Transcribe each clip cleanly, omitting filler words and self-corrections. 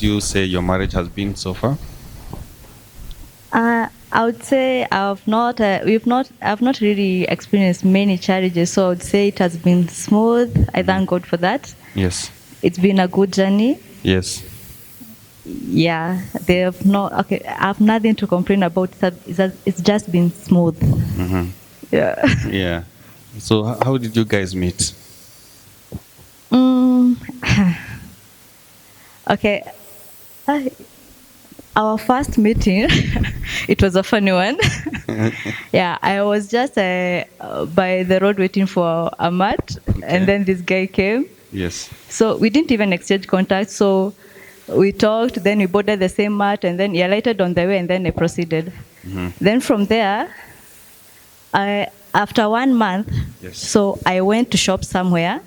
would you say your marriage has been so far? I would say I've not really experienced many challenges, so I would say it has been smooth. I thank God for that. Yes. It's been a good journey. Yes. Yeah, they have not. Okay, I have nothing to complain about. It's just been smooth. Mm-hmm. Yeah. Yeah. So how did you guys meet? Mm. Okay. I- Our first meeting, it was a funny one. Yeah, I was just by the road waiting for a mat, and then this guy came. Yes. So we didn't even exchange contact. So we talked, then we boarded the same mat, and then he alighted on the way, and then I proceeded. Then from there, after 1 month, Yes. so I went to shop somewhere.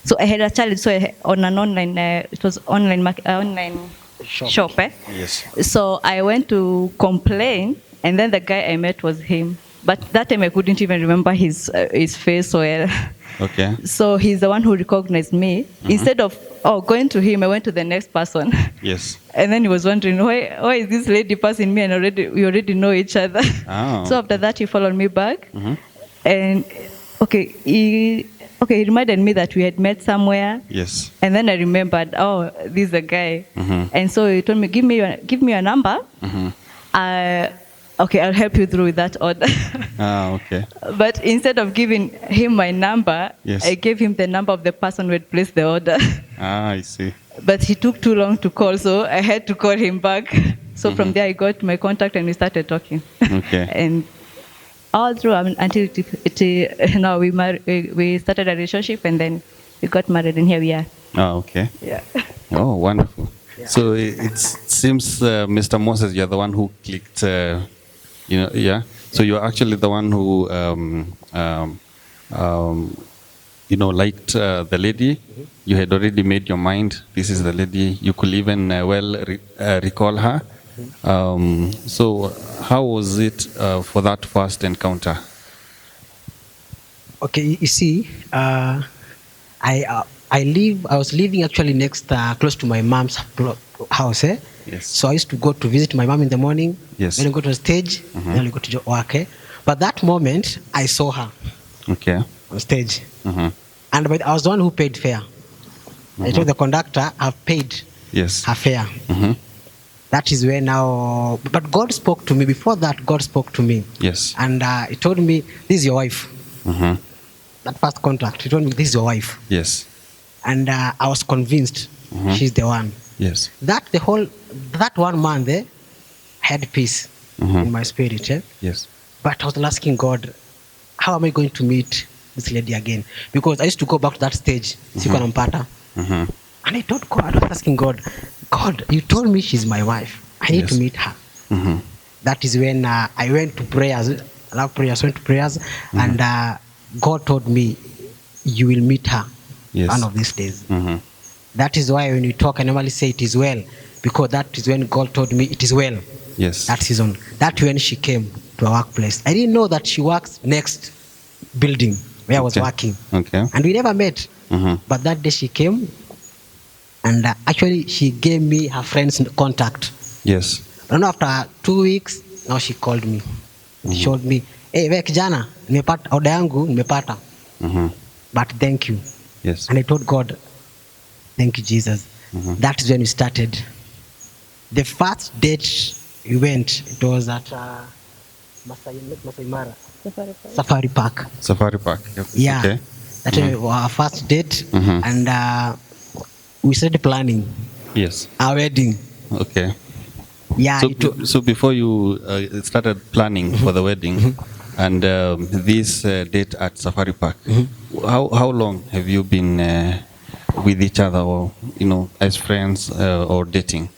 So I had a challenge. So on an online, it was online online shop. Yes. So I went to complain, and then the guy I met was him. But that time I couldn't even remember his face well. Okay. So he's the one who recognized me. Instead of going to him, I went to the next person. Yes. And then he was wondering, why is this lady passing me, and we already know each other. Oh. So after that, he followed me back. And he reminded me that we had met somewhere. Yes. And then I remembered, this is a guy. And so he told me, give me your number. I'll help you through with that order. Okay. But instead of giving him my number, Yes. I gave him the number of the person who had placed the order. I see. But he took too long to call, so I had to call him back. So from there, I got my contact and we started talking. Okay. And all through until now we started a relationship, and then we got married, and here we are. Oh, okay. Yeah. Oh, wonderful. Yeah. So it seems, Mr. Moses, you're the one who clicked, yeah. So you're actually the one who, liked the lady. You had already made your mind. This is the lady. You could even recall her. So how was it for that first encounter? Okay, you see, I was living actually next, close to my mom's house. Yes. So I used to go to visit my mom in the morning. Yes. Then I go to the stage. Then I go to work. But that moment, I saw her. Okay. On stage. And I was the one who paid fare. I told the conductor, I've paid. Yes. Her fare. That is where now. But God spoke to me. Before that, God spoke to me. Yes. And He told me, "This is your wife." That first contract, He told me, "This is your wife." Yes. And I was convinced she's the one. Yes. That 1 month there, I had peace in my spirit. Yes. But I was asking God, how am I going to meet this lady again? Because I used to go back to that stage, Siku Nampata. And I told God, I was asking God, you told me she's my wife. I need to meet her. That is when I went to prayers. I love prayers. Went to prayers, and God told me, you will meet her one of these days. That is why when we talk, I normally say it is well, because that is when God told me it is well. Yes. That season. That's when she came to our workplace. I didn't know that she works next building where I was working. Okay. And we never met. But that day she came, and actually she gave me her friend's contact. Yes. And after 2 weeks, now she called me. She showed me, hey, we kijana, nimepata order yangu, nimepata. But thank you. Yes. And I told God, thank you, Jesus. That is when we started. The first date we went, it was at Masai Mara. Safari Park. Safari Park. Yep. Yeah. Okay. That was our first date. And we started planning our wedding. Okay. Yeah. So before you started planning for the wedding and this date at Safari Park, how long have you been with each other, or as friends or dating?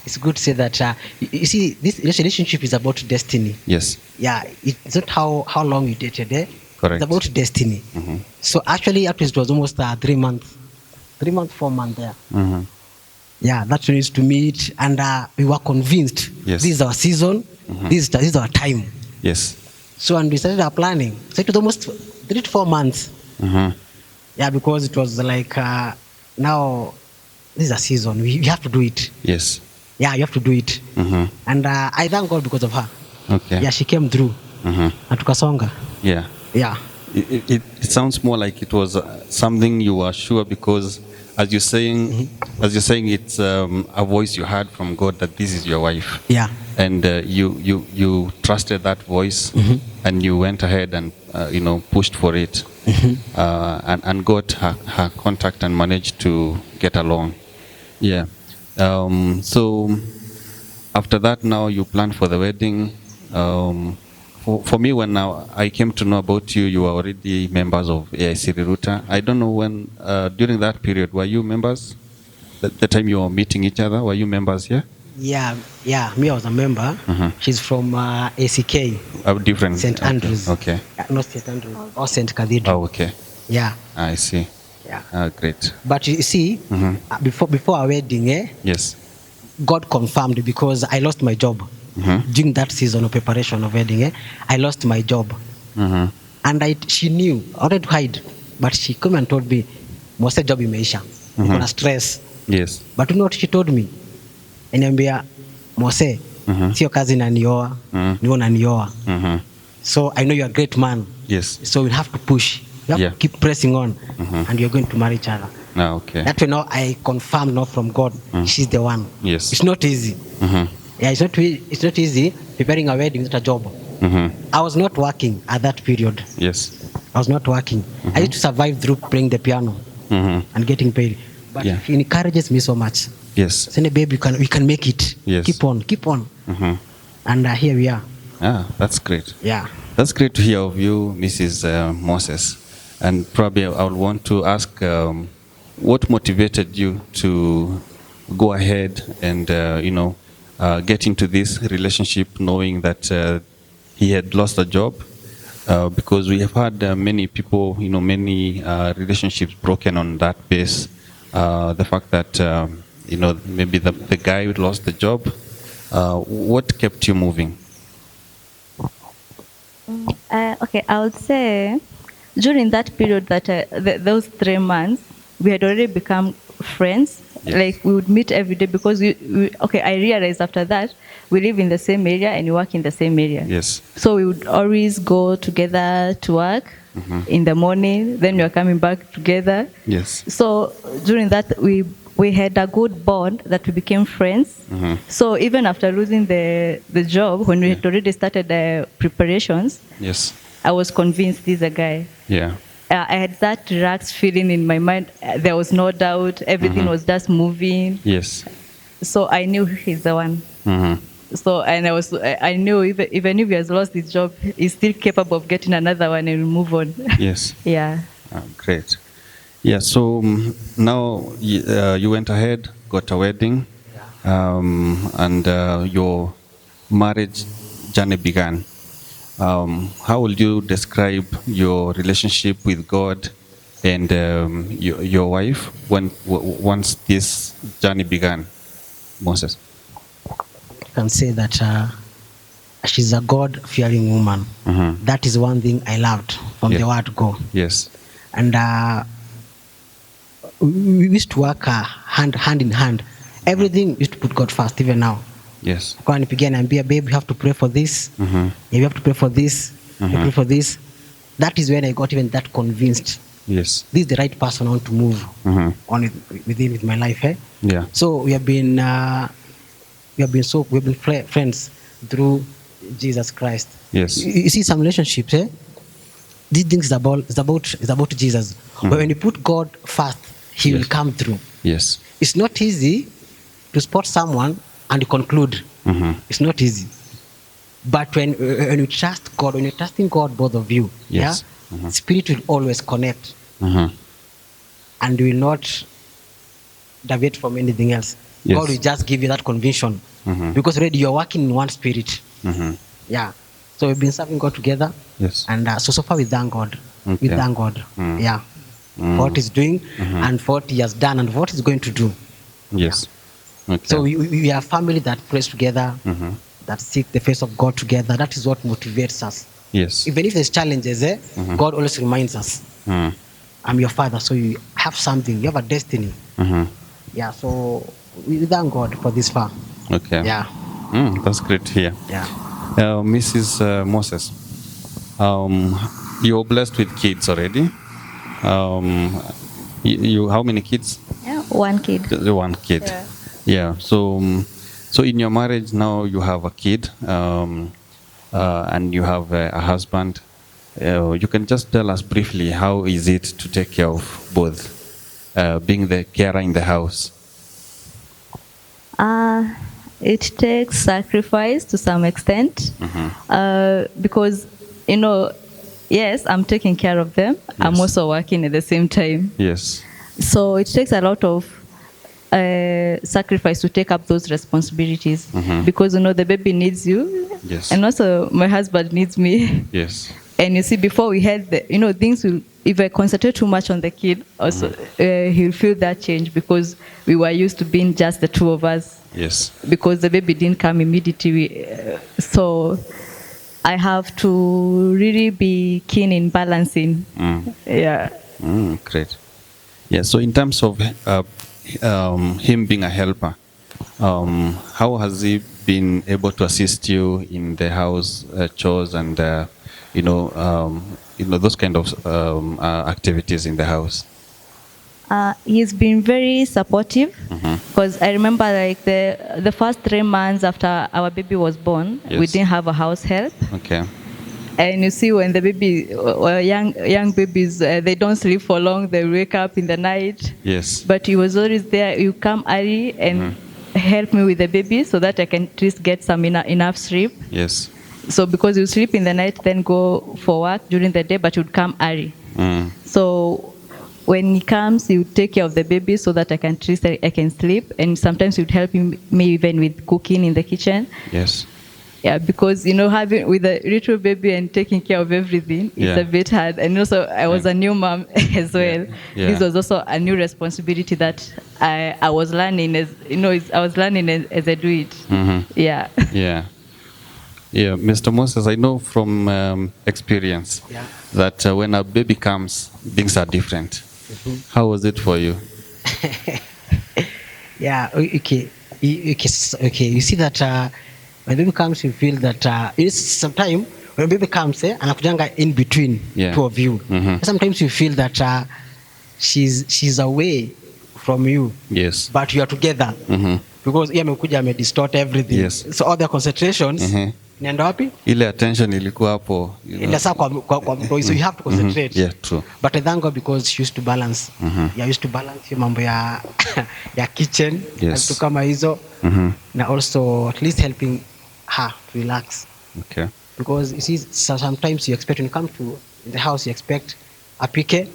It's good to say that. You see, this relationship is about destiny. Yes. Yeah, it's not how long you dated. Correct. It's about destiny. So actually, it was almost 3 months, 4 months there. Yeah, that's when we used to meet, and we were convinced this is our season, this is our time. Yes. So, and we started our planning. So it was almost 3 to 4 months. Yeah, because it was like now this is a season. We have to do it. Yes. Yeah, you have to do it. And I thank God because of her. Okay. Yeah, she came through. And tukasonga. Yeah. Yeah. It sounds more like it was something you were sure, because as you're saying, it's a voice you heard from God that this is your wife. Yeah. And you trusted that voice, and you went ahead and pushed for it, and got her contact and managed to get along. Yeah. So after that, now you plan for the wedding. For me, when now I came to know about you, you were already members of AIC Riruta. I don't know when, during that period, were you members? The time you were meeting each other, were you members here? Yeah. Me, I was a member. She's from ACK. Different. St. Andrews. Okay. Not St. Andrews. Or St. Cathedral. Oh, okay. Yeah. I see. Yeah. Great. But you see, before our wedding, Yes. God confirmed, because I lost my job. During that season of preparation of wedding, I lost my job. And she knew. I wanted to hide. But she came and told me, Mose, job imeisha. Kuna stress. Yes. But you know what she told me? Eniambia, Mose, sio kazi inanioa, ni unanioa. So I know you're a great man. Yes. So we'll have to push. You have to keep pressing on, and you're going to marry each other. Okay. That way now I confirmed now from God, she's the one. Yes. It's not easy. Yeah, it's not easy preparing a wedding, not a job. I was not working at that period. Yes. I was not working. I used to survive through playing the piano and getting paid. But he encourages me so much. Yes. Saying, babe, we can make it. Yes. Keep on. And here we are. That's great. Yeah. That's great to hear of you, Mrs. Moses. And probably I would want to ask, what motivated you to go ahead and get into this relationship, knowing that he had lost a job? Because we have had many people, many relationships broken on that base. The fact that maybe the guy lost the job. What kept you moving? Okay, I would say during that period, that those 3 months, we had already become friends. Yes. Like we would meet every day, because I realized after that we live in the same area and we work in the same area. Yes. So we would always go together to work in the morning. Then we are coming back together. Yes. So during that we had a good bond that we became friends. So even after losing the job, when we had already started the preparations, Yes. I was convinced this is a guy. Yeah. I had that relaxed feeling in my mind. There was no doubt. Everything was just moving. Yes. So I knew he's the one. So I knew even if he has lost his job, he's still capable of getting another one and move on. Yes. Yeah. Great. Yeah. So now you went ahead, got a wedding, and your marriage journey began. How would you describe your relationship with God and your wife once this journey began, Moses? I can say that she's a God-fearing woman. That is one thing I loved from the word go. Yes. And we used to work hand in hand. Everything we used to put God first, even now. Yes. Kwa nipigia niambia, babe, you have to pray for this. You have to pray for this. You pray for this. That is when I got even that convinced. Yes. This is the right person I want to move on with my life. Yeah. So we have been friends through Jesus Christ. Yes. You see some relationships, these things is about Jesus. But when you put God first, He will come through. Yes. It's not easy to spot someone and you conclude. It's not easy. But when you trust God, when you're trusting God, both of you, Yes. Spirit will always connect, and will not deviate from anything else. Yes. God will just give you that conviction, because already you're working in one spirit. Yeah. So we've been serving God together. Yes. And so far we thank God. We Okay. thank God. Yeah. For what He's doing and for what He has done and for what He's going to do. Yes. Okay. So we are a family that prays together, that seek the face of God together. That is what motivates us. Yes. Even if there's challenges, God always reminds us, I'm your father, so you have something, you have a destiny. Yeah, so we thank God for this far. Okay. Yeah, That's great to hear. yeah. Mrs. Moses, you're blessed with kids already. Um, you how many kids? Yeah, one kid. The one kid. Yeah. Yeah. So in your marriage now you have a kid, and you have a husband. You can just tell us briefly how is it to take care of both, being the carer in the house. It takes sacrifice to some extent, because, yes, I'm taking care of them. I'm Yes. also working at the same time. Yes. So it takes a lot of sacrifice to take up those responsibilities, because, the baby needs you. Yes. And also my husband needs me. Yes. And you see, before we had things will, if I concentrate too much on the kid, also he'll feel that change, because we were used to being just the two of us, Yes. because the baby didn't come immediately. So I have to really be keen in balancing. Yeah. Great. Yeah. So in terms of him being a helper, how has he been able to assist you in the house chores and those kind of activities in the house? He's been very supportive, because I remember, like, the first 3 months after our baby was born, we Yes. didn't have a house help. Okay. And you see, when the baby, young babies, they don't sleep for long. They wake up in the night. Yes. But he was always there. You come early and help me with the baby, so that I can at least get some enough sleep. Yes. So because you sleep in the night, then go for work during the day, but you'd come early. So when he comes, he would take care of the baby, so that I can at least I can sleep. And sometimes he would help me even with cooking in the kitchen. Yes. Yeah, because having with a little baby and taking care of everything, it's Yeah. a bit hard. And also, I was a new mom as well. Yeah. This was also a new responsibility that I was learning I was learning as I do it. Yeah. Yeah. Yeah, Mr. Moses, I know from experience that when a baby comes, things are different. How was it for you? Yeah, okay. Okay. You see that when baby comes, you feel that sometimes when baby comes, anakujanga in between two of you. Sometimes you feel that she's away from you. Yes. But you are together. Because yeye amekuja amedistort everything. Yes. So all the concentrations inaenda wapi? Ile attention ilikuwa hapo. Ila saa kwa mtoi, so you have to concentrate. Yeah, true. But I thank God because she used to balance. Yeah, used to balance hiyo mambo ya kitchen, Yes. vitu kama hizo. Na also at least helping her to relax. Okay. Because you see, sometimes you expect, when you come to the house, you expect apike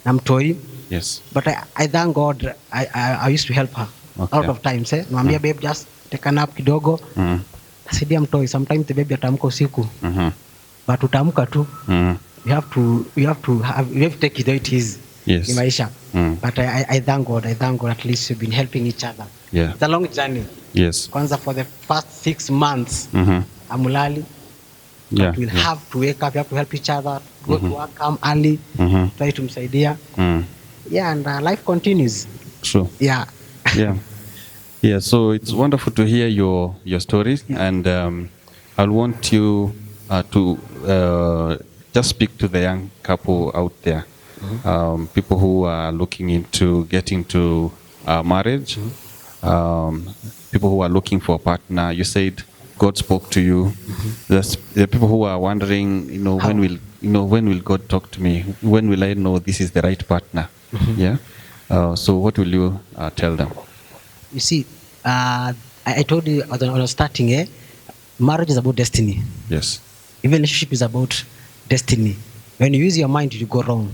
na mtoi. Yes. But I thank God I used to help her a lot of times. Namwambia babe, just take a nap kidogo. Nasaidia mtoi. Sometimes the baby ataamka usiku. But utaamka tu. You have to take it how it is. Yes. In maisha. But I thank God. At least we've been helping each other. Yeah. It's a long journey. Yes. Kwanza for the first 6 months, amulali. Yeah. But we'll have to wake up. We have to help each other. Go to work, come early. Try to msaidia. Yeah, and life continues. True. Yeah. Yeah. Yeah, so it's wonderful to hear your stories, and I'll want you to just speak to the young couple out there, people who are looking into getting to marriage, people who are looking for a partner. You said God spoke to you. There's the people who are wondering, when will God talk to me? When will I know this is the right partner? Yeah. So what will you tell them? You see, I told you when I was starting, marriage is about destiny. Yes. Even relationship is about destiny. When you use your mind, you go wrong.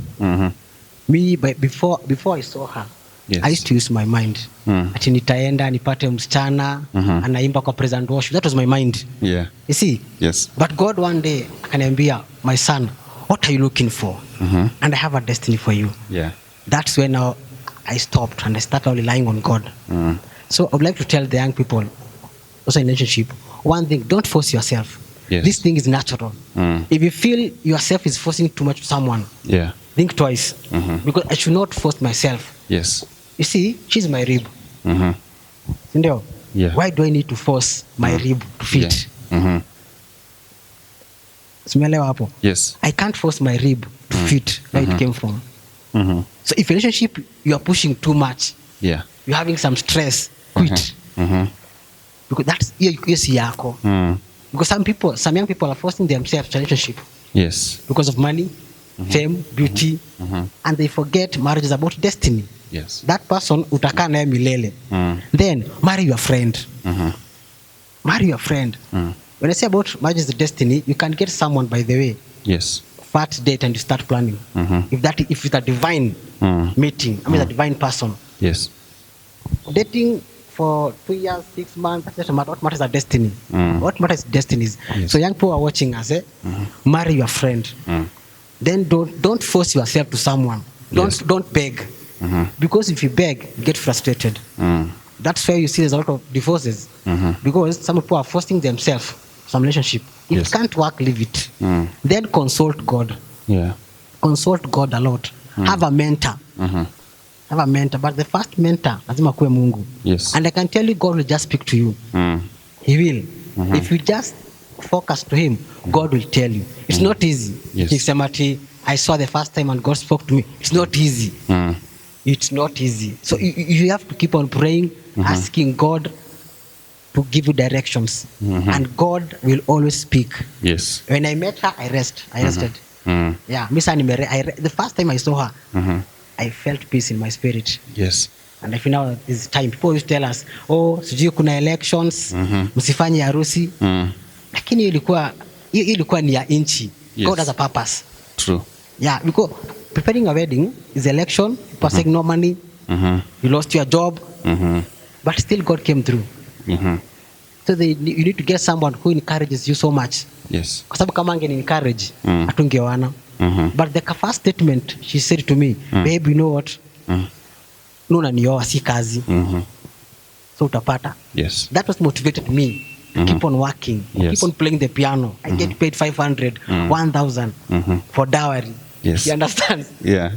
Me, before I saw her, Yes. I used to use my mind. Ati nitaenda nipate msichana anaimba kwa praise and worship. That was my mind. Yeah. You see? Yes. But God one day akaniambia, my son, what are you looking for? And I have a destiny for you. Yeah. That's when I stopped and I started relying on God. So I would like to tell the young people, also in relationship, one thing, don't force yourself. Yes. This thing is natural. If you feel yourself is forcing too much to someone, Yeah. think twice. Because I should not force myself. Yes. You see, she's my rib. Sindio? Yeah. Why do I need to force my rib to fit? Simeelewa hapo? Yes. I can't force my rib to fit where it came from. So if relationship you are pushing too much, Yeah. you're having some stress, quit. Because that's yes yako. Because some young people are forcing themselves to relationship Yes. because of money, fame, beauty, and they forget marriage is about destiny. Yes. That person utakaa naye milele. Then marry your friend. Marry your friend. When I say about marriage is the destiny, you can get someone, by the way. Yes. Fat date and you start planning. If it's a divine meeting, I mean a divine person. Yes. Dating for 2 years, 6 months, that doesn't matter. What matters is destiny. What matters is destinies. Yes. So young people are watching us, marry your friend. Then don't force yourself to someone. Don't beg. Because if you beg, you get frustrated. That's why you see there's a lot of divorces. Because some people are forcing themselves some relationship. If it can't work, leave it. Then consult God. Yeah. Consult God a lot. Have a mentor. Have a mentor. But the first mentor, lazima kuwe Mungu. Yes. And I can tell you, God will just speak to you. He will. If you just focus to Him, God will tell you. It's not easy. Yes. I saw the first time and God spoke to me. It's not easy. It's not easy. So you have to keep on praying, asking God to give you directions. And God will always speak. Yes. When I met her, I rested. Yeah, the first time I saw her, I felt peace in my spirit. Yes. And I feel now is time. People always tell us, oh, sijui kuna elections, msifanye harusi. Lakini hiyo ilikuwa ni ya inchi. Yes. God has a purpose. True. Yeah, because preparing a wedding is election. People saying no money. You lost your job. But still God came through. So you need to get someone who encourages you so much. Yes. Kwa sababu kama angeni encourage, hatungeoana. But the first statement she said to me, babe, you know what? Nuna nioa si kazi. So utapata. Yes. That was motivated me to keep on working, keep on playing the piano. I get paid 500, 1,000 for dowry. Yes. You understand? Yeah.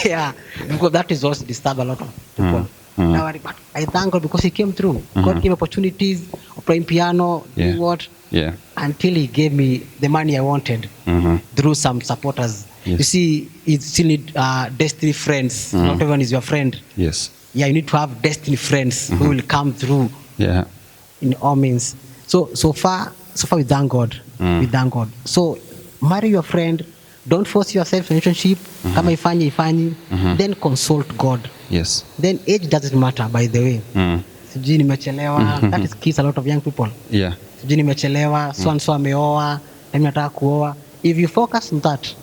Yeah. Because that is also disturb a lot of people. Dowry, but I thank God because He came through. God gave opportunities of playing piano, doing what? Yeah. Until He gave me the money I wanted through some supporters. Yes. You see, you still need destiny friends. Not everyone is your friend. Yes. Yeah, you need to have destiny friends who will come through. Yeah. In all means. So far we thank God. We thank God. So marry your friend. Don't force yourself in relationship. Kama ifanyi. Then consult God. Yes. Then age doesn't matter, by the way. Sijui nimechelewa. That is kills a lot of young people. Yeah. Sijui nimechelewa. So and so ameoa. Mimi nataka kuoa. If you focus on that,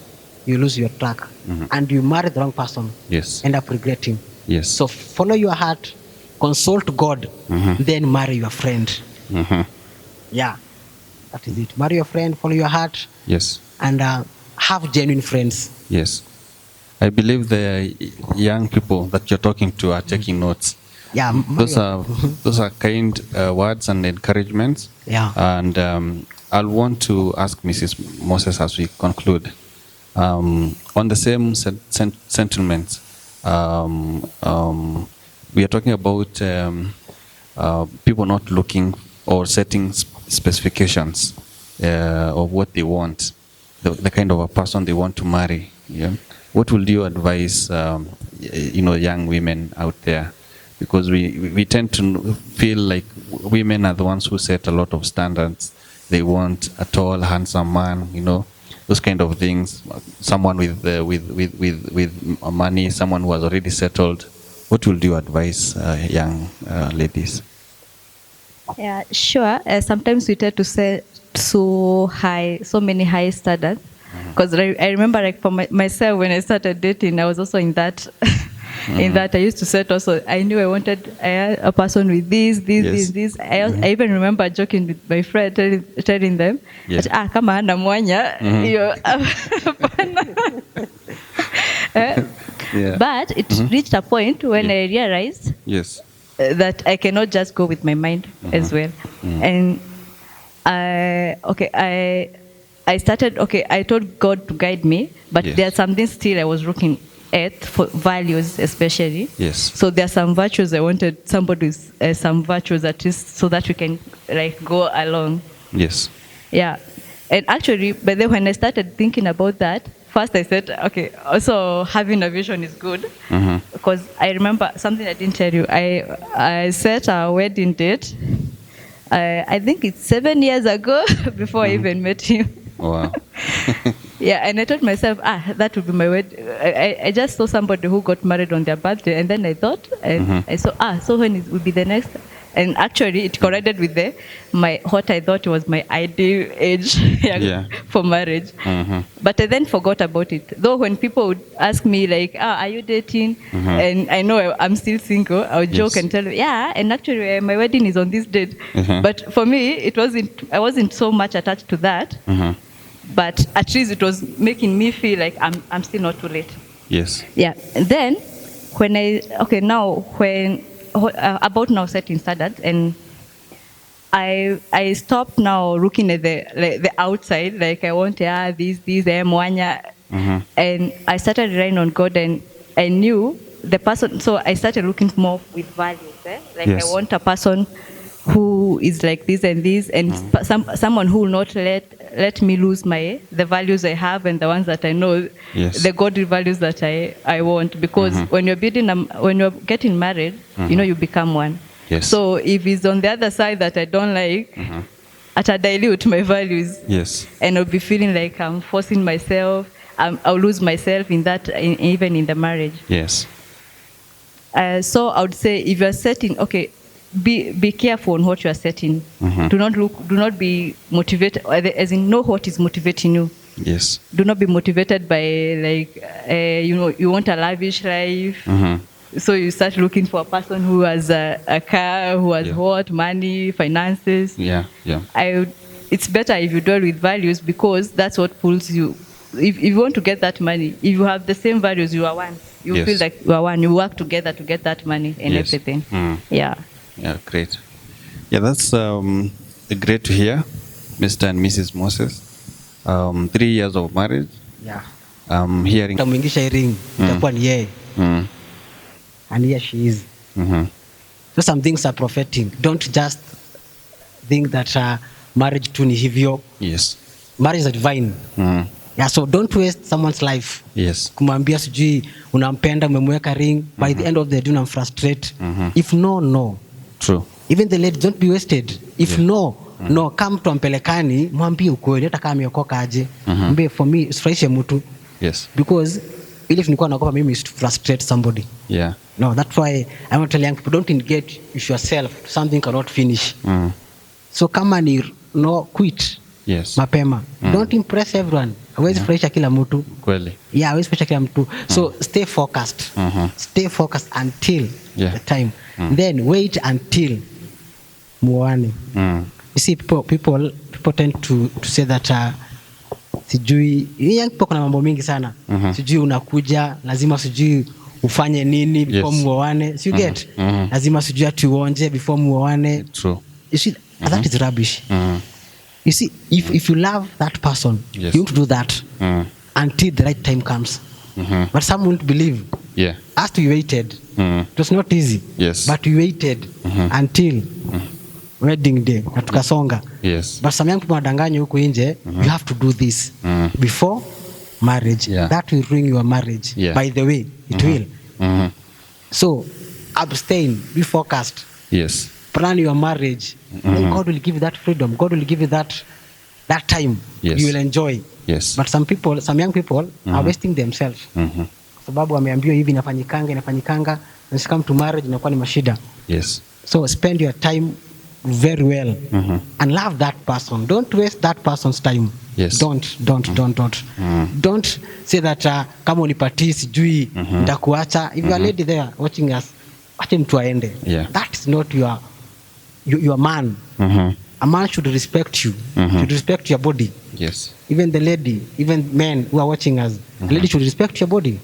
you lose your track. And you marry the wrong person. Yes. End up regretting. Yes. So follow your heart. Consult God. Then marry your friend. Yeah. That is it. Marry your friend. Follow your heart. Yes. And have genuine friends. Yes. I believe the young people that you're talking to are taking notes. Yeah. Those are kind words and encouragements. Yeah. And I'll want to ask Mrs. Moses as we conclude. On the same sentiments, we are talking about people not looking or setting specifications of what they want, the kind of a person they want to marry. Yeah? What would you advise, young women out there? Because we tend to feel like women are the ones who set a lot of standards. They want a tall, handsome man, those kind of things. Someone with money, someone who has already settled. What would you advise young ladies? Yeah, sure. Sometimes we tend to set so many high standards. Because I remember, like for myself, when I started dating, I was also in that. In that, I used to set also. I knew I wanted a person with this. I even remember joking with my friend, telling them, kama hana mwanya, But it reached a point when I realized that I cannot just go with my mind as well. And I started, I told God to guide me, but there are some things still I was looking earth for values, especially. Yes. So there are some virtues I wanted somebody with some virtues at least, so that we can like go along. Yes. Yeah. And actually, but then when I started thinking about that, first I said, okay, also having a vision is good. Because I remember something I didn't tell you. I set a wedding date. I think it's 7 years ago before I even met him. Wow. Yeah, and I told myself, that would be my wedding. I just saw somebody who got married on their birthday, and then I thought, and I saw, so when it will be the next? And actually, it collided with what I thought was my ideal age for marriage. But I then forgot about it. Though when people would ask me like, are you dating? And I know I'm still single, I would joke and tell them, yeah, and actually my wedding is on this date. But for me, I wasn't so much attached to that. But at least it was making me feel like I'm still not too late. Yes. Yeah. And then about now setting standards, and I stopped now looking at the outside, like I want these mwanya, and I started relying on God, and I knew the person. So I started looking more with values. I want a person who is like this and this, and someone who will not let me lose the values I have and the ones that I know, the godly values that I want. Because when you're getting married, you become one. Yes. So if it's on the other side that I don't like, I dilute my values. Yes. And I'll be feeling like I'm forcing myself. I'll lose myself in that, even in the marriage. Yes. So I would say, if you're setting, be careful on what you are setting. Do not be motivated, as in know what is motivating you. Yes. Do not be motivated by you want a lavish life. So you start looking for a person who has a car, who has money, finances. Yeah. It's better if you dwell with values, because that's what pulls you. If you want to get that money, if you have the same values, you are one. You feel like you are one. You work together to get that money and everything. Yeah. Yeah, great. Yeah, that's great to hear, Mr. and Mrs. Moses. 3 years of marriage. Yeah. Hearing. Tamuingisha ring. Itakuwa ni yeye. And here she is. So some things are prophetic. Don't just think that marriage tu ni hivyo. Yes. Marriage is divine. Yeah, so don't waste someone's life. Yes. Kumwambia sijui unampenda, umemweka ring, by the end of the day unamfrustrate. If no. True. Even the lady, don't be wasted. If no, kama mtu ampelekani, mwambie ukweli, hata kama ameokoka aje. Mwambie, for me, usifurahishe mtu. Yes. Because if nilikuwa naogopa mimi is to frustrate somebody. Yeah. No, that's why I want to tell young people, don't engage yourself to something cannot finish. So kama ni quit. Yes. Mapema. Don't impress everyone. Hawezi furahisha kila mtu. Kweli. Yeah, hawezi furahisha kila mtu. So stay focused. Stay focused until the time. Then wait until muone. You see, people tend to say that sijui, young people kuna mambo mingi sana. Sijui unakuja, lazima sijui ufanye nini before muone. So you get, lazima sijui ati uonje before muone. True. You see, that is rubbish. You see, if you love that person, you want to do that until the right time comes. But some won't believe. Yeah. As we waited, it was not easy. Yes. But we waited until wedding day na tukasonga. Yes. But some young people wadanganya huko nje, you have to do this before marriage. Yeah. That will ruin your marriage. Yeah. By the way, it will. So abstain, be focused. Yes. Plan your marriage. Then God will give you that freedom. God will give you that time. Yes. You will enjoy. Yes. But some young people are wasting themselves. Sababu wameambiwa hivi inafanyikanga, and come to marriage inakuwa ni mashida. Yes. So spend your time very well and love that person. Don't waste that person's time. Yes. Don't say that kama unipatii sijui nitakuacha. If you are lady there watching us, acha mtu aende. That is not your man. A man should respect you. Should respect your body. Yes. Even the lady, even men who are watching us, the lady should respect your body.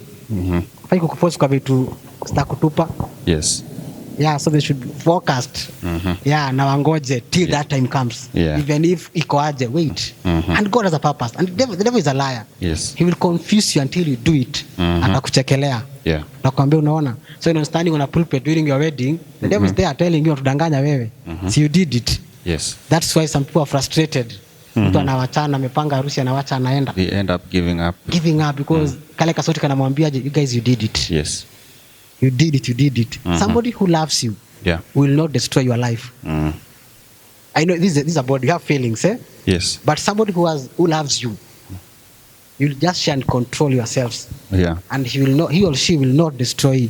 Fai kukuforce kwa vitu sitakutupa. Yes. Yeah, so they should forecast. Yeah, na wangoje till that time comes. Yeah. Even if iko aje, wait. And God has a purpose. And the devil is a liar. Yes. He will confuse you until you do it. Atakuchekelea. Yeah. Nakwambia unaona. So standing on a pulpit during your wedding, the devil is there telling you tudanganya wewe. So you did it. Yes. That's why some people are frustrated. Mtu anawachana, amepanga harusi, anawacha, anaenda. They end up giving up. Giving up because kale kasoti kanamwambiaje, you guys, you did it. Yes. You did it, you did it. Somebody who loves you will not destroy your life. I know this is about, you have feelings, eh? Yes. But somebody who loves you, you'll just share and control yourselves. Yeah. And he or she will not destroy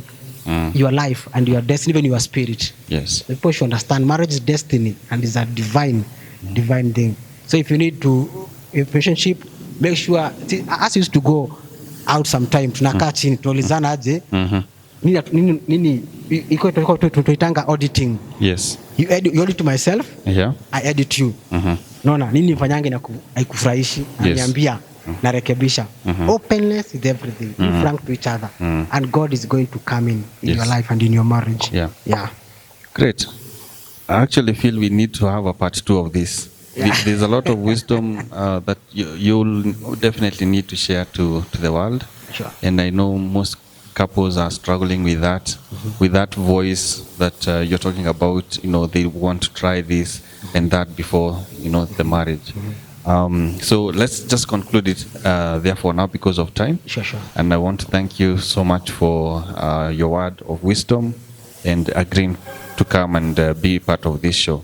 your life and your destiny, even your spirit. Yes. The people should understand marriage is destiny and is a divine thing. So if you need to, a relationship, make sure, as used to go out sometime, tunakaa chini, tunaulizana aje, nini iko tunaitanga auditing. Yes. You audit myself, Yeah. I edit you. Naona nini nifanyange haikufurahishi, ananiambia narekebisha. Openness is everything. Be frank to each other, and God is going to come in your life and in your marriage. Yeah. Great. I actually feel we need to have a part 2 of this. There's a lot of wisdom that you'll definitely need to share to the world. Sure. And I know most couples are struggling with that voice that you're talking about. They want to try this and that before the marriage. So let's just conclude it therefore now because of time. Sure. And I want to thank you so much for your word of wisdom and agreeing to come and be part of this show.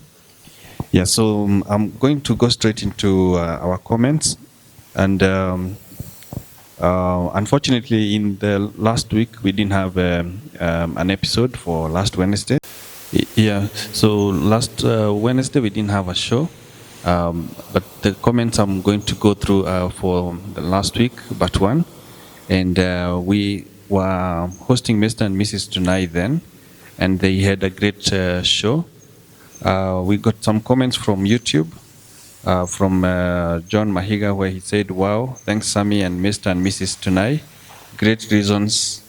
Yeah, so I'm going to go straight into our comments. And unfortunately, in the last week, we didn't have an episode for last Wednesday. Yeah, so last Wednesday, we didn't have a show. But the comments I'm going to go through for the last week, but one. And we were hosting Mr. and Mrs. Tunai then, and they had a great show. We got some comments from YouTube, from John Mahiga, where he said, "Wow, thanks Sammy and Mr. and Mrs. Tunai. Great reasons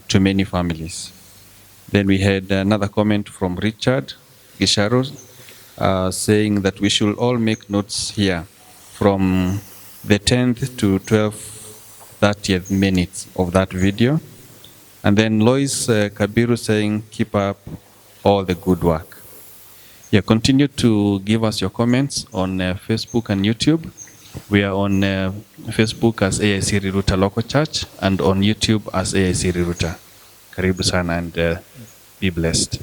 to many families." Then we had another comment from Richard Gisharo, saying that we should all make notes here from the 10th to 12th, 30th minutes of that video. And then Lois Kabiru saying, "Keep up all the good work." Yeah, continue to give us your comments on Facebook and YouTube. We are on Facebook as AIC Riruta Local Church and on YouTube as AIC Riruta. Karibu sana and be blessed.